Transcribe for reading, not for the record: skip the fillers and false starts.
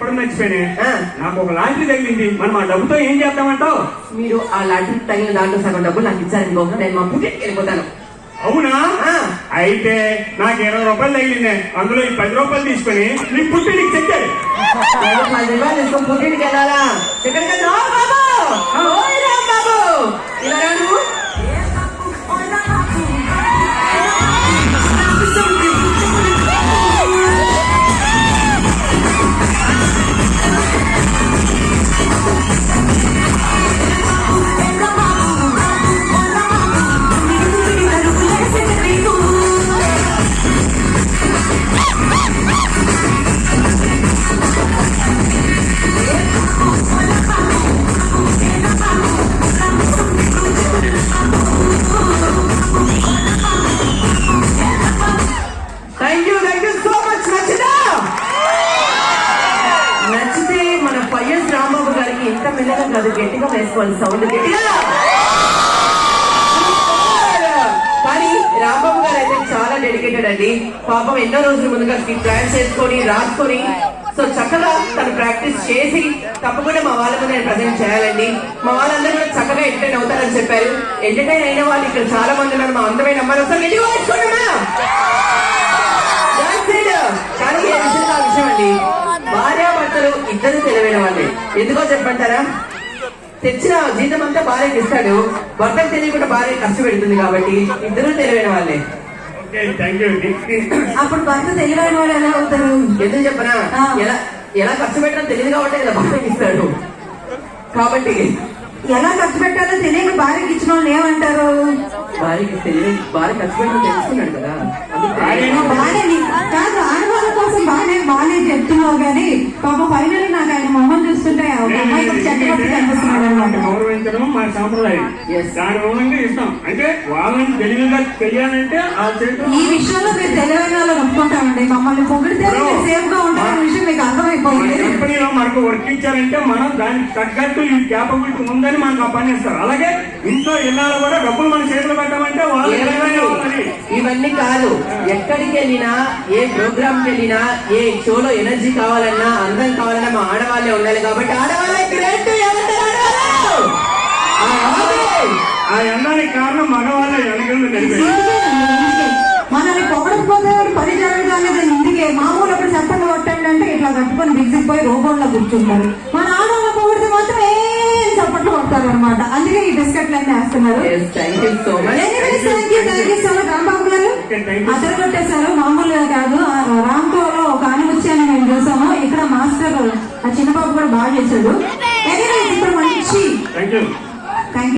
చెప్పడం మర్చిపోయినా, నాకు ఒక లాటరీ తగిలింది. మనం ఆ డబ్బుతో ఏం చేద్దామంటావు? మీరు ఆ లాటరీ తగిలిన దాంట్లో సగం డబ్బులు నాకు ఇచ్చారనుకో, నేను మా పుట్టింటికి వెళ్ళిపోతాను. అవునా? అయితే నాకు 20 రూపాయలు తగిలిందే, అందులో ఈ 10 రూపాయలు తీసుకుని నీ పుట్టింటికి చెక్కాడు. 10 రూపాయలు తీసుకొని పుట్టింటికి వెళ్ళాలా? ఎక్కడికి బాబు ఇలా రాను. నచ్చితే మన పయ్యస్ రాంబాబు గారికి ఇంత మెల్లగా కాదు, గట్టిగా వేసుకోవాలి సౌండ్ గట్టిగా. కానీ రాంబాబు గారు అయితే చాలా డెడికేటెడ్ అండి. పాపం ఎన్నో రోజుల ముందుగా ప్లాన్ చేసుకొని రాసుకొని సో చక్కగా తను ప్రాక్టీస్ చేసి తప్పకుండా మా వాళ్ళ ముందు నేను ప్రజెంట్ చేయాలండి. మా వాళ్ళందరూ కూడా చక్కగా ఎంటర్టైన్ అవుతారని చెప్పారు. ఎంటర్టైన్ అయిన వాళ్ళు ఇక్కడ చాలా మంది ఉన్నారు. మా అందమైన అమ్మాయి ఒకసారి గట్టిగా వేసుకోండి. కానీ ఏ విషయం ఆ విషయం అండి, భార్యాభర్తలు ఇద్దరు తెలివైన వాళ్ళే. ఎందుకో చెప్పంటారా? తెచ్చిన జీతం అంతా భార్యకి ఇస్తాడు, భర్తకు తెలియకుండా భార్య ఖర్చు పెడుతుంది. కాబట్టి ఇద్దరు తెలివైన వాళ్ళే. అప్పుడు భర్త తెలివైన వాడు ఎలా అవుతారు? ఎందుకు చెప్పనా? ఎలా ఖర్చు పెట్టడం తెలియదు కాబట్టి ఇలా భార్యకి ఇస్తాడు. కాబట్టి ఎలా ఖర్చు పెట్టాలో తెలియక భార్యకి ఇచ్చిన వాళ్ళు ఏమంటారు? భార్యకి తెలియదు, భార్య ఖర్చు పెట్టడం తెలుసుకున్నాడు కదా. భార్యని కాదు, ఆడవాళ్ళ కోసం బాగానే చెప్తున్నావు కానీ పాప ఫైనల్ నాకు ఆయన మొహం చూస్తుంటే చక్రవర్తి కనిపిస్తున్నాడు అనమాట. గౌరవించడం మా సాంప్రదాయం, దాని మూలంగా ఇస్తాం. అంటే వాళ్ళని తెలివిగా తెలియాలంటే ఈ విషయంలో మీరు తెలివైన వాళ్ళని ఒప్పుకుంటామండి. మమ్మల్ని పొగిడితే సేఫ్ గా ఉంటారనే విషయం మీకు అర్థమైపోయింది. కంపెనీలో మనకు వర్క్ ఇచ్చారంటే మనం దానికి తగ్గట్టు ఈ క్యాపబిలిటీ ఉందని మనకు ఆ పని ఇస్తారు. అలాగే ఇంట్లో ఇళ్ళలో కూడా డబ్బులు మన చేతులు పెట్టామంటే వాళ్ళు ఇవన్నీ కాదు. ఎక్కడికి వెళ్ళినా, ఏ ప్రోగ్రామ్ కి వెళ్ళినా, ఏ షోలో ఎనర్జీ కావాలన్నా, అందం కావాలన్నా మా ఆడవాళ్ళే ఉండాలి. కాబట్టి ఆడవాళ్ళకి ఆ ఎందానికి కారణం మగవాళ్ళే. మనల్ని పొగడకపోతే పని జరగడానికి ఇంటికి మామూలు అప్పుడు చట్టంగా కొట్టండి అంటే ఇట్లా కట్టుకొని బిగిసిపోయి రోబోల్లో కూర్చుంటారు. మన ఆడవాళ్ళ పొగిడితే మాత్రం ఏం చప్పట్లు కొడతారు అనమాట. అందుకే ఈ బిస్కెట్లు అన్నీ వేస్తున్నారు. రాంబాబు గారు అదర కొట్టేశారు. మామూలుగా కాదు, రాంకోలో ఒక ఆనిముత్యాన్ని మేము చూసాము. ఇక్కడ మాస్టర్ ఆ చిన్నబాబు కూడా బాగా చేశాడు. ఇప్పుడు మంచి